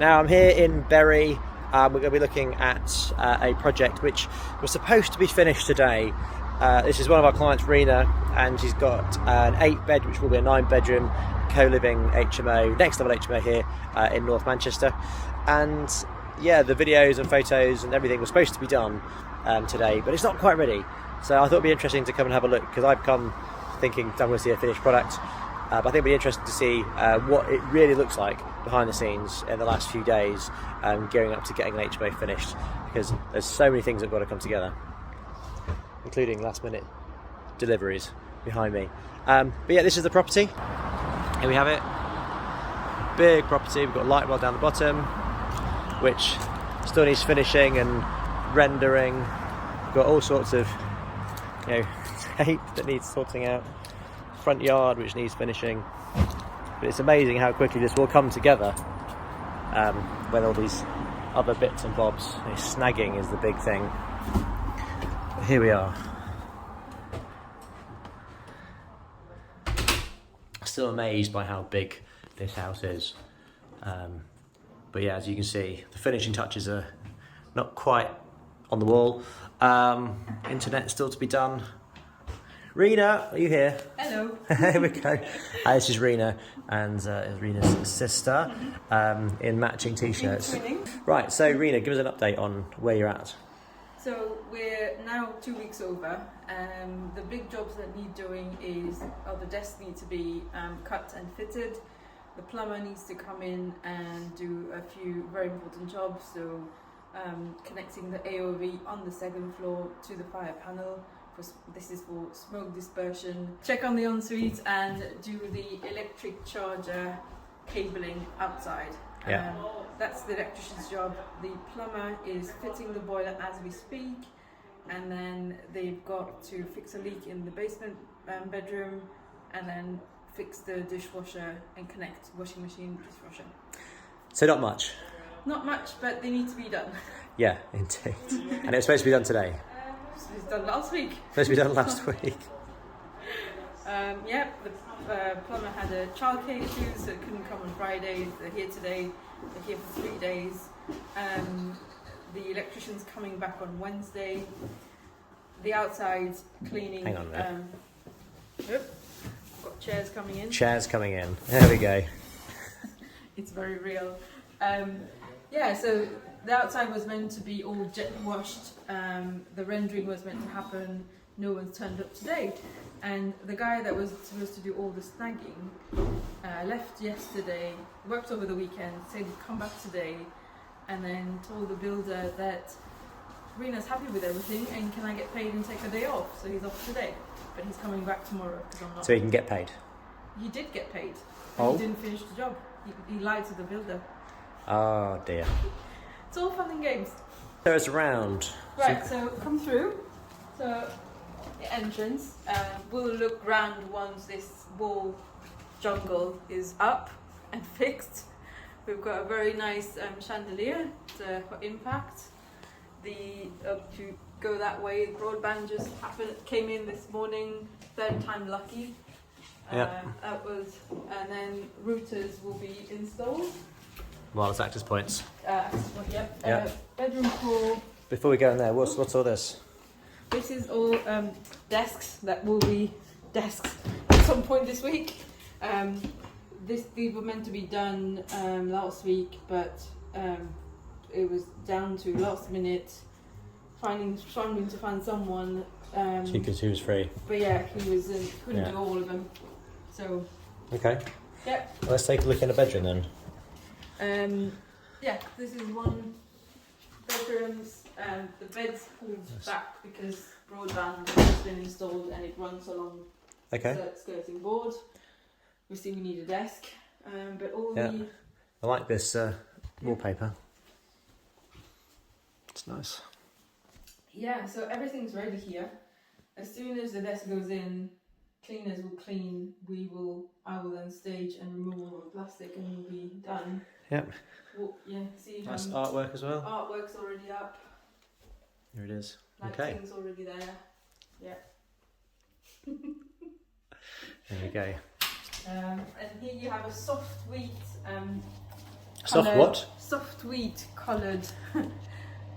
Now I'm here in Bury. We're going to be looking at a project which was supposed to be finished today. This is one of our clients, Reena, and she's got an 8-bed, which will be a 9-bedroom co-living HMO, next level HMO here in North Manchester. And yeah, the videos and photos and everything was supposed to be done today, but it's not quite ready. So I thought it'd be interesting to come and have a look, because I've come thinking I'm going to see a finished product. But I think it'd be interesting to see what it really looks like behind the scenes in the last few days, gearing up to getting an HMO finished, because there's so many things that have got to come together, including last minute deliveries behind me. But yeah, this is the property. Here we have it. Big property. We've got light well down the bottom, which still needs finishing and rendering. We've got all sorts of, tape that needs sorting out. Front yard which needs finishing. But it's amazing how quickly this will come together when all these other bits and bobs. Snagging is the big thing. But here we are. Still amazed by how big this house is. But yeah, as you can see, the finishing touches are not quite on the wall. Internet still to be done. Reena, are you here? Hello. Here we go. This is Reena, and Reena's sister, in matching t-shirts. Right, so Reena, give us an update on where you're at. So we're now 2 weeks over. The big jobs that need doing is, the desks need to be cut and fitted. The plumber needs to come in and do a few very important jobs. So connecting the AOV on the second floor to the fire panel. This is for smoke dispersion. Check on the ensuite and do the electric charger cabling outside. Yeah. That's the electrician's job. The plumber is fitting the boiler as we speak, and then they've got to fix a leak in the basement bedroom, and then fix the dishwasher and connect washing machine dishwasher. So not much. Not much, but they need to be done. Yeah, indeed. And it was supposed to be done today. It was done last week. Supposed to be done last week. Yeah, the plumber had a childcare issue, so it couldn't come on Friday. They're here today. They're here for 3 days. The electrician's coming back on Wednesday. The outside cleaning. Hang on there. Got chairs coming in. Chairs coming in. There we go. It's very real. Yeah, so the outside was meant to be all jet washed. The rendering was meant to happen. No one's turned up today. And the guy that was supposed to do all the snagging left yesterday, worked over the weekend, said he'd come back today, and then told the builder that Reena's happy with everything and can I get paid and take a day off. So he's off today, but he's coming back tomorrow because I'm not. So he can get paid? He did get paid. Oh. He didn't finish the job. He lied to the builder. Oh dear. It's all fun and games. Show us around. Right, so come through. So the entrance. We'll look round once this wall jungle is up and fixed. We've got a very nice chandelier for impact. To go that way, broadband just came in this morning. 3rd time lucky. And then routers will be installed. Wireless access points. Bedroom floor. Before we go in there, what's all this? This is all desks that will be desks at some point this week. These were meant to be done last week, but it was down to last minute, struggling to find someone. Because he was free. But yeah, he couldn't do all of them. So. Okay. Yep. Well, let's take a look in the bedroom then. Yeah, this is one bedrooms. The bed's pulled back because broadband has been installed and it runs along the skirting board. Obviously we need a desk, but all the... I like this wallpaper. It's nice. Yeah, so everything's ready here. As soon as the desk goes in, cleaners will clean. I will then stage and remove all the plastic, and we'll be done. Yep. Well, yeah. See. Nice artwork as well. Artwork's already up. Here it is. Lighting's already there. Yeah. There we go. And here you have a soft wheat Soft what? Soft wheat coloured.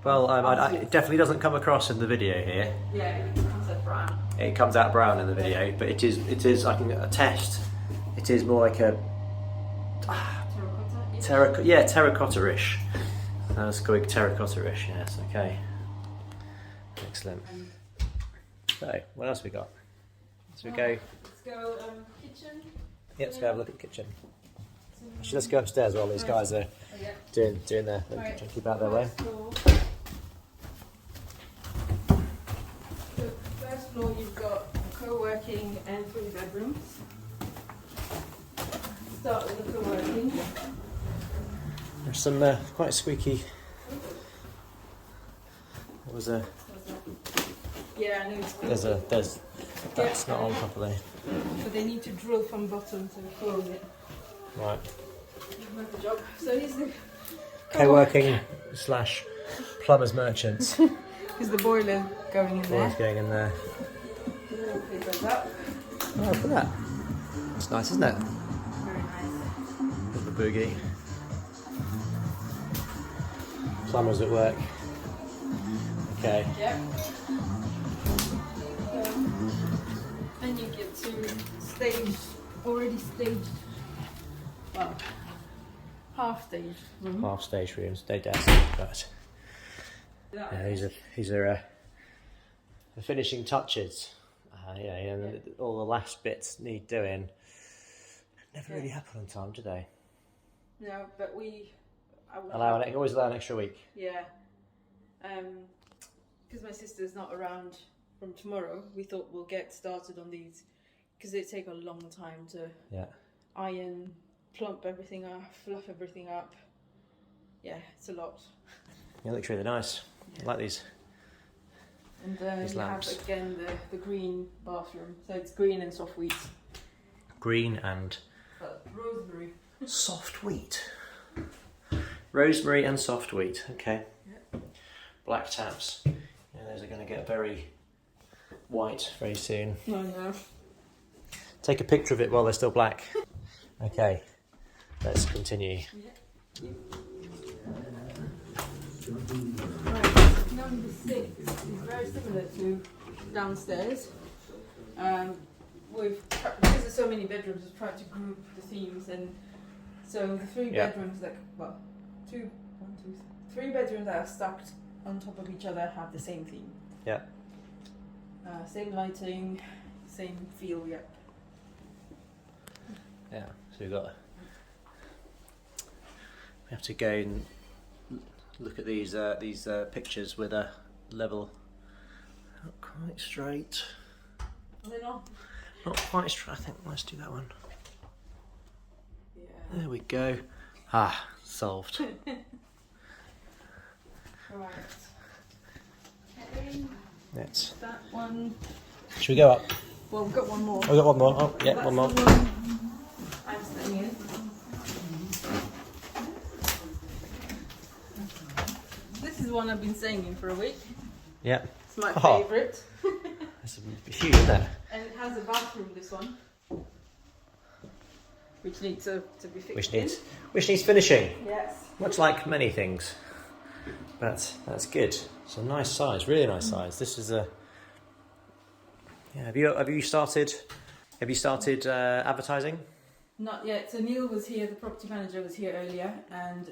Well, it definitely doesn't come across in the video here. Yeah, it comes out brown. It comes out brown in the video, but it is. I can attest. It is more like a terracotta-ish. Let's go with terracotta-ish. Yes, okay. Excellent. So, what else we got? So we go. Let's go kitchen. Yeah, let's go have a look at the kitchen. Actually, let's go upstairs while these guys are doing their keep out their way. So first floor, you've got co-working and 3 bedrooms. Start with the co-working. There's some quite squeaky. What was a? Yeah, I know it's There's that's not on properly. But they need to drill from bottom to close it. Right. Good job. So here's the Co-working / plumbers merchants. Here's the boiler going in there. Boiler's going in there. It goes up. Oh, look at that. It's nice, isn't it? Very nice. Bit of a boogie. Plumbers at work. Okay. Yep. Then you get to already staged, well, half staged room. Half stage rooms, no desk, but these are the finishing touches. And all the last bits need doing. Never really happen on time, do they? No, but always allow an extra week. Yeah. Because my sister's not around from tomorrow, we thought we'll get started on these because they take a long time to iron, plump everything up, fluff everything up. Yeah, it's a lot. Yeah, it looks really nice. I like these. And these you lamps. have again the green bathroom, so it's green and soft wheat. Green and rosemary. soft wheat. Rosemary and soft wheat. Okay. Yep. Black taps. Yeah, those are going to get very white very soon. Oh no. Take a picture of it while they're still black. Okay, let's continue. Yeah. Right, number 6 is very similar to downstairs. Because there's so many bedrooms, we've tried to group the themes, and so the 3 bedrooms three bedrooms that are stacked on top of each other have the same theme. Yeah. Same lighting, same feel. Yep. Yeah. So we have to go and look at these pictures with a level. Not quite straight. Are they not? Not quite straight. I think let's do that one. Yeah. There we go. Ah, solved. Right. Okay. That's. That one. Should we go up? Well, we've got one more. Oh, we got one more. Oh, yeah, That's one more. the one I'm staying in. This is the one I've been staying in for a week. Yeah. It's my favourite. That's huge, isn't it? And it has a bathroom, this one. Which needs to be fixed. Which needs finishing. Yes. Much like many things. But that's good. It's a nice size, really nice size. This is a. Yeah. Have you started advertising? Not yet. So Neil was here. The property manager was here earlier, and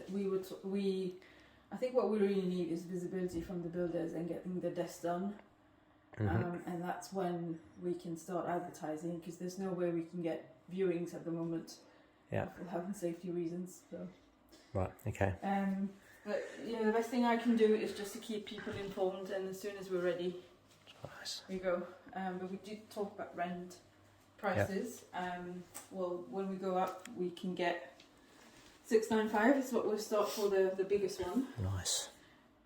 I think what we really need is visibility from the builders and getting the desk done. Mm-hmm. And that's when we can start advertising, because there's no way we can get viewings at the moment. Yeah. For health and safety reasons. So. Right. Okay. But the best thing I can do is just to keep people informed, and as soon as we're ready, we go. But we did talk about rent prices. Well, when we go up, we can get 695. Is what we'll start for the biggest one. Nice.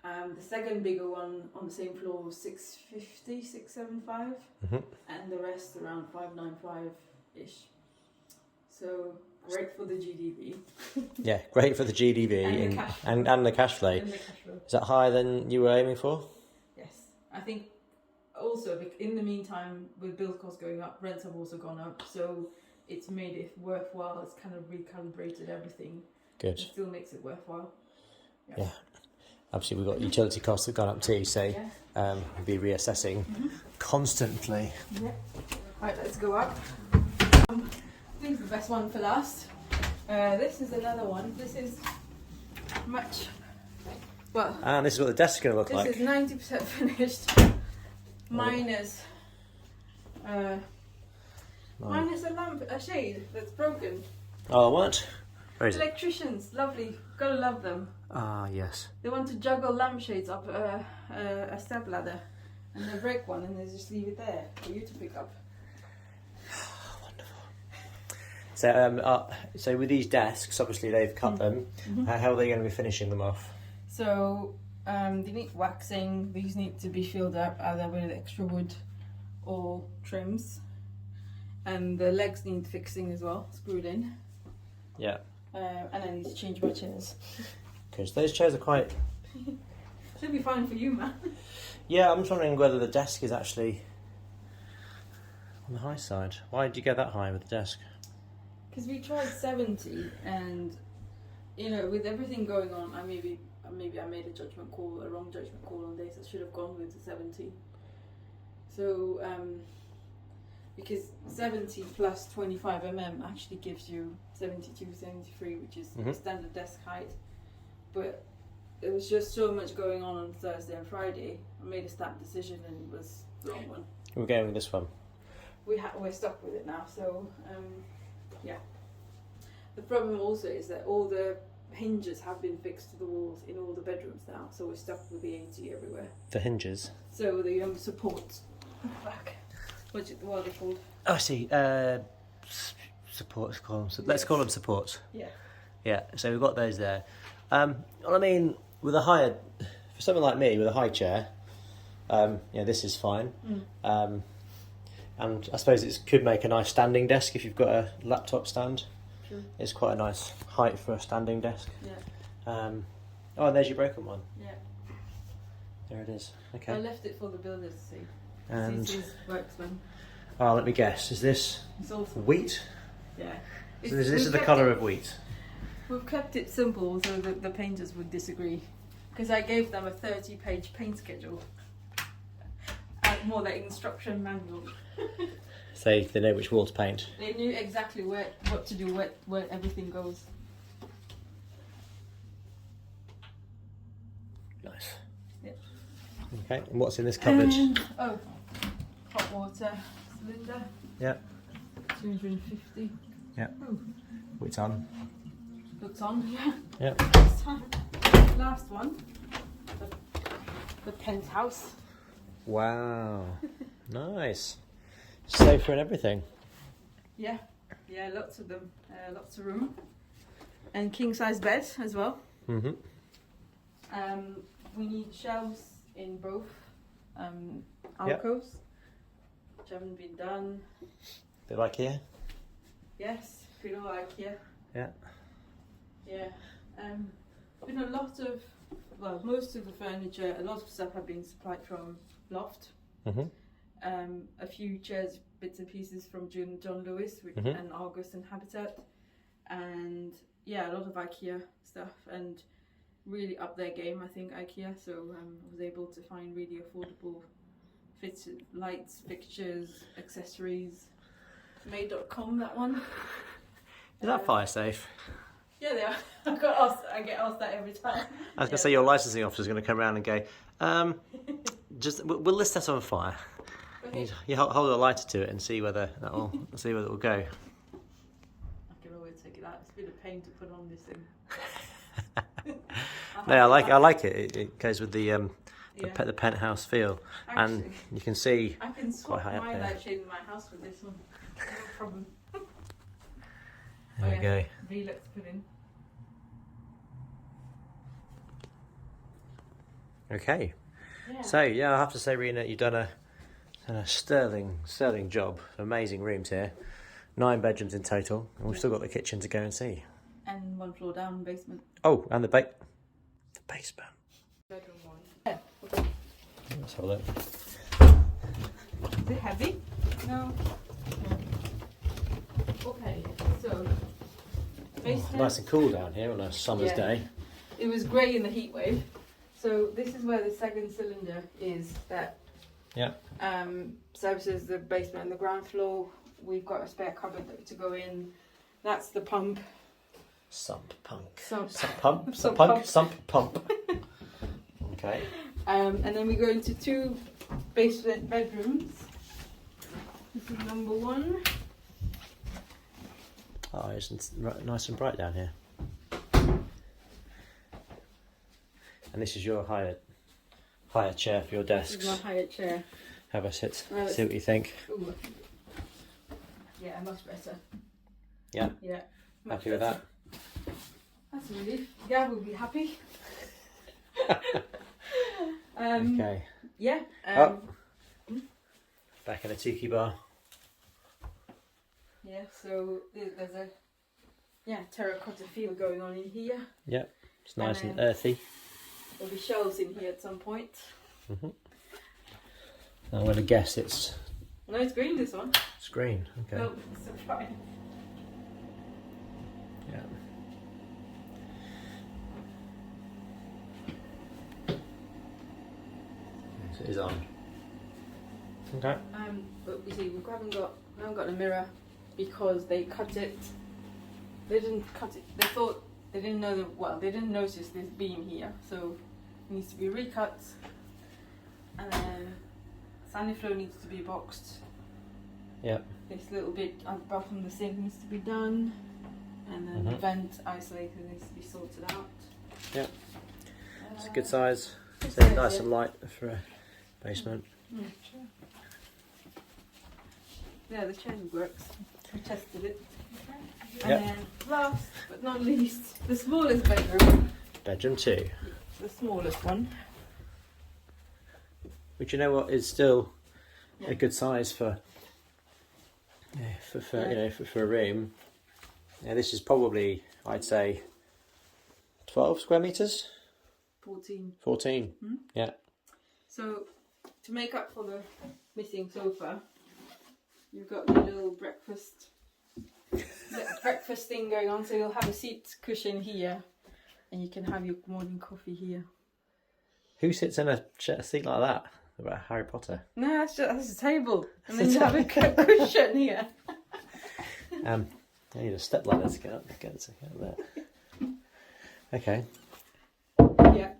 The second bigger one on the same floor was 650, 675, and the rest around 595 ish. So great for the GDV. Yeah, great for the GDV and the cash flow. And the cash flow. Is that higher than you were aiming for? Yes, I think also in the meantime, with build costs going up, rents have also gone up, so it's made it worthwhile. It's kind of recalibrated everything. Good. It still makes it worthwhile. Yeah. Obviously, we've got utility costs that have gone up too, so we'll be reassessing constantly. Yeah. Right, let's go up. I think the best one for last. This is another one. This is much. Well. And this is what the desk is going to look like. This is 90% finished. Minus. Minus a shade that's broken. Oh, what? Where is it? Electricians, lovely. Gotta love them. Ah, yes. They want to juggle lampshades up a step ladder, and they break one, and they just leave it there for you to pick up. Wonderful. So with these desks, obviously they've cut them. How are they going to be finishing them off? So they need waxing. These need to be filled up either with extra wood or trims, and the legs need fixing as well, screwed in. Yeah. And I need to change my chairs. Because those chairs are quite... Should be fine for you, man. Yeah, I'm just wondering whether the desk is actually on the high side. Why did you go that high with the desk? Because we tried 70, and you know, with everything going on, maybe I made a judgment call, a wrong judgment call on this. I should have gone with the 70. So because 70 plus 25 mm actually gives you 72, 73, which is standard desk height. But there was just so much going on Thursday and Friday. I made a snap decision, and it was the wrong one. We're going with this one. We're stuck with it now. So yeah. The problem also is that all the hinges have been fixed to the walls in all the bedrooms now, so we're stuck with the 80 everywhere. The hinges? So the supports back. What are they called? Oh, I see. Supports, let's call them supports. Yeah. Yeah, so we've got those there. Well, I mean, with a higher, for someone like me with a high chair, this is fine. And I suppose it could make a nice standing desk if you've got a laptop stand. True. It's quite a nice height for a standing desk. Yeah. Oh, and there's your broken one. Yeah. There it is. Okay. I left it for the builders to see. And CC's worksman. Oh, let me guess. Is this wheat? Yeah. So this is the colour of wheat. We've kept it simple so that the painters would disagree. Because I gave them a 30-page paint schedule. More like instruction manual. So they know which wall to paint. They knew exactly what to do, where everything goes. Nice. Yep. Okay, and what's in this cupboard? Hot water cylinder. Yeah. 250. Yeah. Oh. It's on. Looks on, yeah. Yeah. Last one. The penthouse. Wow. Nice. Sofa and everything. Yeah, lots of them. Lots of room. And king size bed as well. We need shelves in both alcoves, which haven't been done. Bit like here? Yes, feel like here. Yeah. Yeah. Been a lot of, most of the furniture, a lot of stuff have been supplied from Loft. A few chairs, bits and pieces from John Lewis and August and Habitat, and a lot of IKEA stuff, and really up their game, I think, IKEA. So I was able to find really affordable lights, fixtures, accessories. Made.com, that one. Is that fire safe? Yeah, they are. I get asked that every time. I was going to say your licensing officer is going to come around and go, we'll list that on fire. Okay. You hold a lighter to it and see whether it will go. I can always take it out. It's been a pain to put on this thing. No, I like it. It goes with the penthouse feel. Actually, and you can see I can swap quite high my up there. light shade in my house with this one. No problem. There we go. Velux put in. Okay. Yeah. So I have to say, Reena, you've done a sterling job. Amazing rooms here. 9 bedrooms in total, and we've still got the kitchen to go and see. And 1 floor down, basement. Oh, and the basement. Bedroom 1. Yeah. Okay. Let's have a look. Is it heavy? No. Okay, so basement. Nice and cool down here on a summer's day. It was grey in the heat wave. So this is where the second cylinder is that services the basement and the ground floor. We've got a spare cupboard to go in. That's the pump. Sump pump. Okay. And then we go into 2 basement bedrooms. This is number 1. Oh, it's nice and bright down here. And this is your higher chair for your desks. This is my higher chair. Have a sit. See what you think. Ooh. Yeah, much better. Yeah. Yeah. Happy with that? That's a relief. Yeah, we'll be happy. Okay. Yeah. Back in a Tiki Bar. Yeah. So there's a terracotta feel going on in here. Yep. It's nice and earthy. There'll be shelves in here at some point. I'm going to guess it's... No, it's green, this one. It's green, okay. No, it's a fine. Yeah. So it is on. Okay. But you see, we haven't got a mirror because they cut it. They didn't cut it. They thought they didn't know they didn't notice this beam here, so it needs to be recut. And then sandy floor needs to be boxed. Yep. This little bit at the bottom of the sink needs to be done, and then the vent isolator needs to be sorted out. Yep. It's a good size. It's size, nice and light for a basement. Sure. Yeah, the chair works. We tested it. And then last but not least, the smallest bedroom. Bedroom 2. The smallest one. But you know what is still a good size for a room. Yeah, this is probably, I'd say, 12 square meters. 14. 14. Yeah. So to make up for the missing sofa, you've got your little breakfast thing going on. So you'll have a seat cushion here, and you can have your morning coffee here. Who sits in a seat like that? About Harry Potter? No, that's a table, and then you have a cushion here. I need a step ladder to get up there. Okay. Yeah.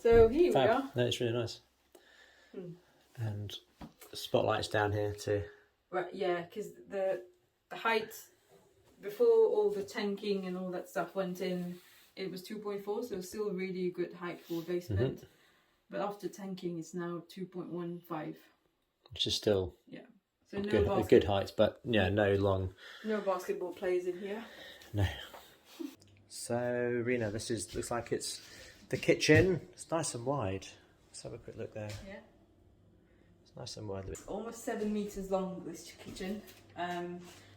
So here we are. No, it's really nice. And spotlights down here too. Right. Yeah, because the height before all the tanking and all that stuff went in, it was 2.4, so still really good height for a basement. But after tanking, it's now 2.15. Which is still so a good height, but no basketball players in here. No. So Reena, looks like it's the kitchen. It's nice and wide. Let's have a quick look there. Yeah. It's nice and wide. Almost 7 meters long, this kitchen.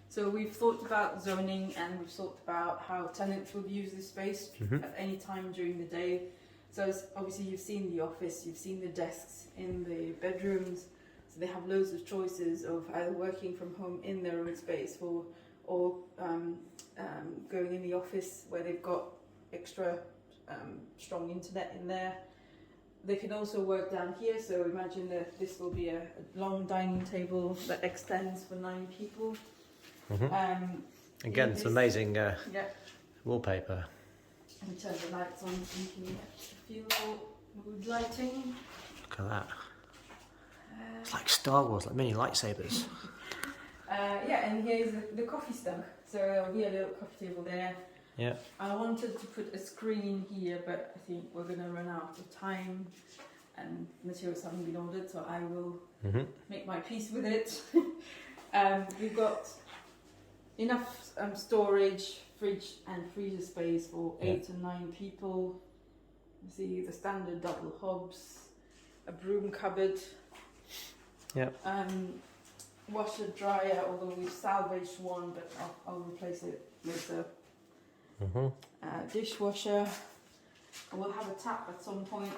So we've thought about zoning, and we've thought about how tenants would use this space at any time during the day. So obviously you've seen the office, you've seen the desks in the bedrooms, so they have loads of choices of either working from home in their own space or going in the office where they've got extra strong internet in there. They can also work down here, so imagine that this will be a long dining table that extends for 9 people. Again, it's amazing wallpaper. And turn the lights on so you can get a few more mood lighting. Look at that. It's like Star Wars, like mini lightsabers. And here's the coffee stunk. So there'll be a little coffee table there. Yeah. I wanted to put a screen here, but I think we're going to run out of time and materials haven't been ordered, so I will make my peace with it. We've got enough storage, fridge and freezer space for 8 to 9 people. You see the standard double hobs, a broom cupboard, washer dryer, although we've salvaged one, but I'll replace it with a dishwasher. We'll have a tap at some point.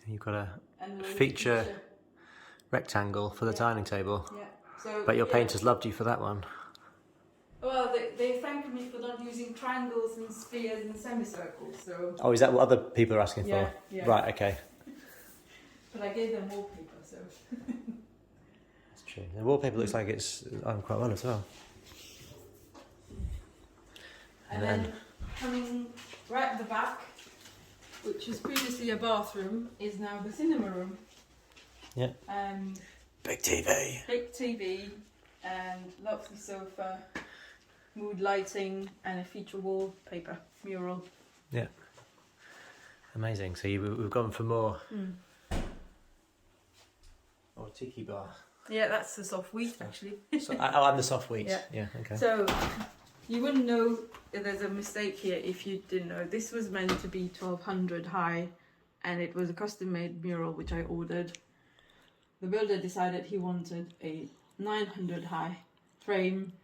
You've got a feature rectangle for the dining table. Yeah, So, But your yeah. painters loved you for that one. Well, they thanked me for not using triangles and spheres and semicircles. So. Oh, is that what other people are asking Yeah, for? yeah. Right, okay. But I gave them wallpaper, so. That's true. The wallpaper looks like it's on quite well as well. And then coming right at the back, which was previously a bathroom, is now the cinema room. Yeah. Big TV. Big TV and lovely sofa, mood lighting, and a feature wallpaper mural. Yeah. Amazing. So we've gone for more. Or Tiki Bar. Yeah, that's the soft wheat actually. So, and the soft wheat. Yeah. Okay. So you wouldn't know there's a mistake here if you didn't know. This was meant to be 1200 high, and it was a custom-made mural which I ordered. The builder decided he wanted a 900 high frame.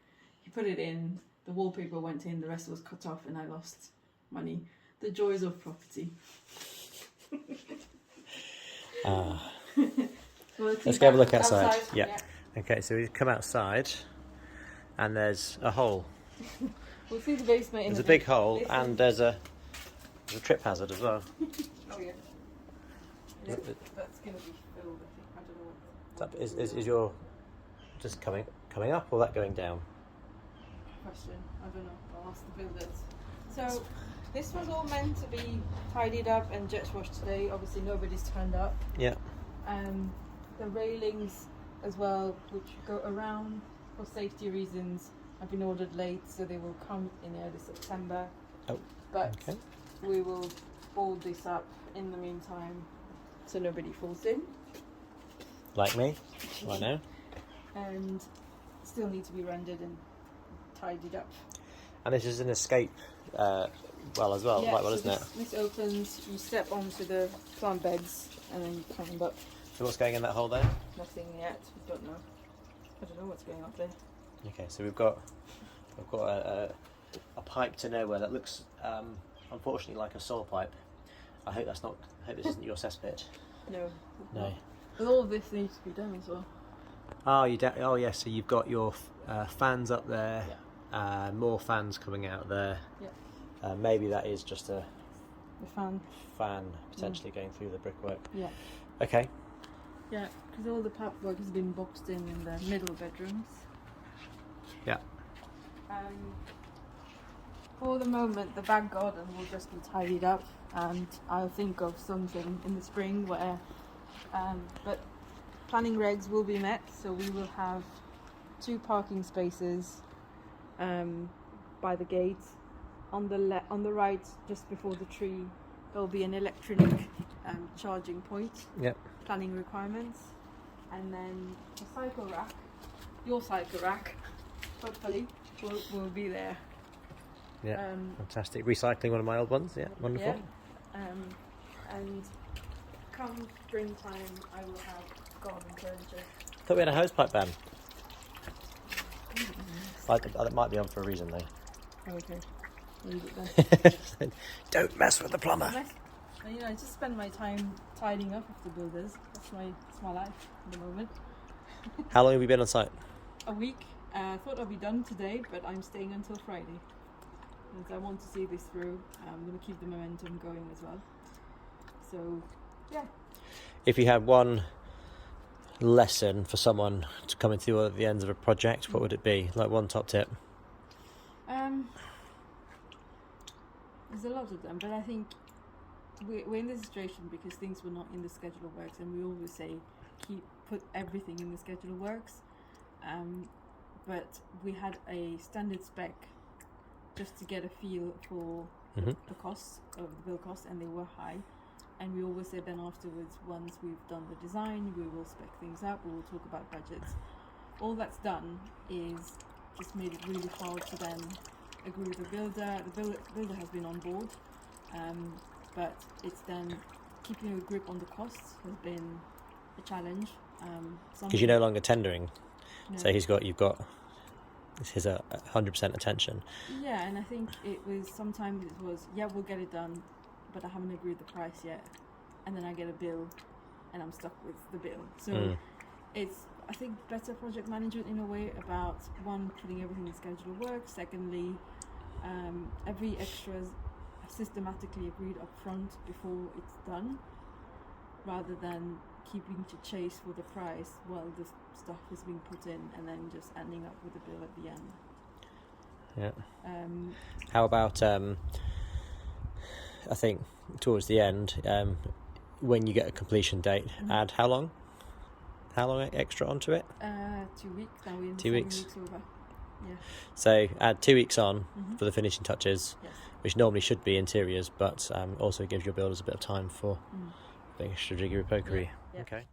He put it in, the wallpaper went in, the rest was cut off, and I lost money. The joys of property. Let's go have a look outside. Yeah. Okay, so we come outside, and there's a hole. We'll see the basement. There's a big hole, and there's a trip hazard as well. Oh yeah. That's gonna be filled. I don't know what. Is your just coming up, or that going down? Question. I don't know. I'll ask the builders. So this was all meant to be tidied up and jet washed today. Obviously nobody's turned up. Yeah. The railings as well, which go around for safety reasons, have been ordered late, so they will come in early September. Oh. But okay. we will board this up in the meantime, so nobody falls in. Like me, right now. And still need to be rendered and tidied up. And this is an escape well as well, Yeah, quite well, so isn't it? This opens, you step onto the plant beds, and then you climb up. So what's going in that hole there? Nothing yet, we don't know. I don't know what's going up there. Okay, so we've got a pipe to nowhere that looks unfortunately like a soil pipe. I hope this isn't your cesspit. No. No. But all of this needs to be done as well. Oh yeah, so you've got your fans up there, Yeah. more fans coming out there. Yeah. Maybe that is just a The fan. potentially going through the brickwork. Yeah. Okay. Yeah, because all the pipework has been boxed in the middle bedrooms. Yeah. For the moment, the back garden will just be tidied up, and I'll think of something in the spring where, but planning regs will be met, so we will have 2 parking spaces by the gate. On the right, just before the tree, there will be an electronic charging point. Yep. Planning requirements, and then the cycle rack, your cycle rack, hopefully will be there. Yeah. Fantastic. Recycling one of my old ones. Yeah. Wonderful. Yeah. And come springtime, I will have garden furniture. Thought we had a hosepipe ban. That might be on for a reason though. Okay. Leave it then. Don't mess with the plumber. I just spend my time tidying up with the builders. That's my life at the moment. How long have you been on site? A week. I thought I'd be done today, but I'm staying until Friday. Because I want to see this through. I'm going to keep the momentum going as well. So, yeah. If you had one lesson for someone to coming through at the ends of a project, what would it be? Like one top tip? There's a lot of them, but I think we're in this situation because things were not in the schedule of works, and we always say put everything in the schedule of works. But we had a standard spec just to get a feel for the costs of the build costs, and they were high. And we always said then afterwards, once we've done the design, we will spec things up, we will talk about budgets. All that's done is just made it really hard to then agree with the builder. The builder has been on board, but it's then keeping a grip on the costs has been a challenge. Because you're no longer tendering, no. So you've got his 100% attention. Yeah, and I think sometimes it was, we'll get it done, but I haven't agreed the price yet, and then I get a bill and I'm stuck with the bill. So I think better project management in a way about one, putting everything in schedule of work. Secondly, every extra is systematically agreed up front before it's done, rather than keeping to chase for the price while the stuff is being put in and then just ending up with a bill at the end. Yeah. How about I think towards the end, when you get a completion date, add how long extra onto it? 2 weeks. Now we're 2 weeks. 7 weeks over. Yeah. So add 2 weeks on for the finishing touches, Yes. which normally should be interiors, but also gives your builders a bit of time for the extra jiggery pokery. Yeah. Okay.